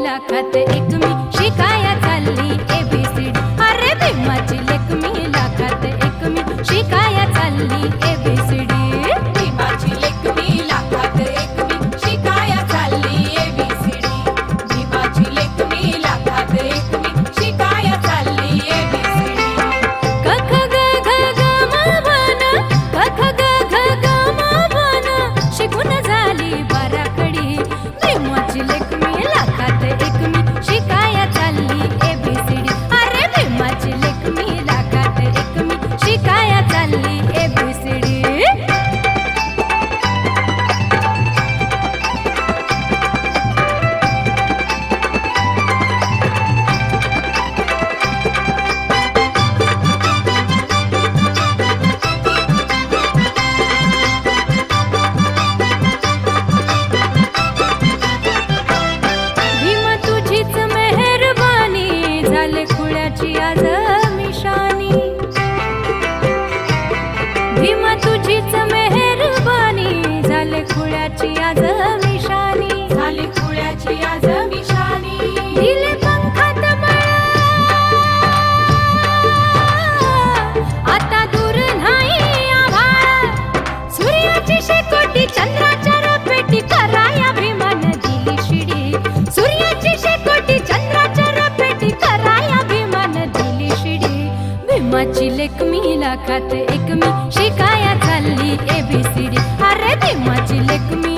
लाखात एक मी शिकाया चालली ABCD. अरे भीमाची लेक मी लाखात एक मी शिकाया चालली ABCD. भीमाची लेक मी लाखात एक मी शिकाया चालली ABCD. भीमाची लेक मी लाखात एक मी शिकाया चालली ABCD. क ख ग घ ग म भ न क ख ग घ ग म भ न शिकून झाली बाराखडी. भीमाची लेक मी लाखात एक मी शिकाया चालली ABCD. अरे भीमाची लेक मी लाखात एक मी शिकाया चालली ABCD. भीमा तुझीच मेहरबानी झाले खुळ्याची आज मिशानी. भीमा तुझीच मेहरबानी झाले खुळ्याची आज मिशानी. झाली खुळ्याची आज मिशानी. दिले पंखात मळा आता दूर नाही आभाळ. सूर्याची शेकोटी चंद्राच्या रपेटी कराया भीमान दिली शिडी. सूर्याची शेकोटी चंद्राच्या रपेटी कराया भीमान दिली शिडी. भीमाची लेक मी लाखात एक मी शिकाया चालली ABCD. अरे भीमाची लेक मी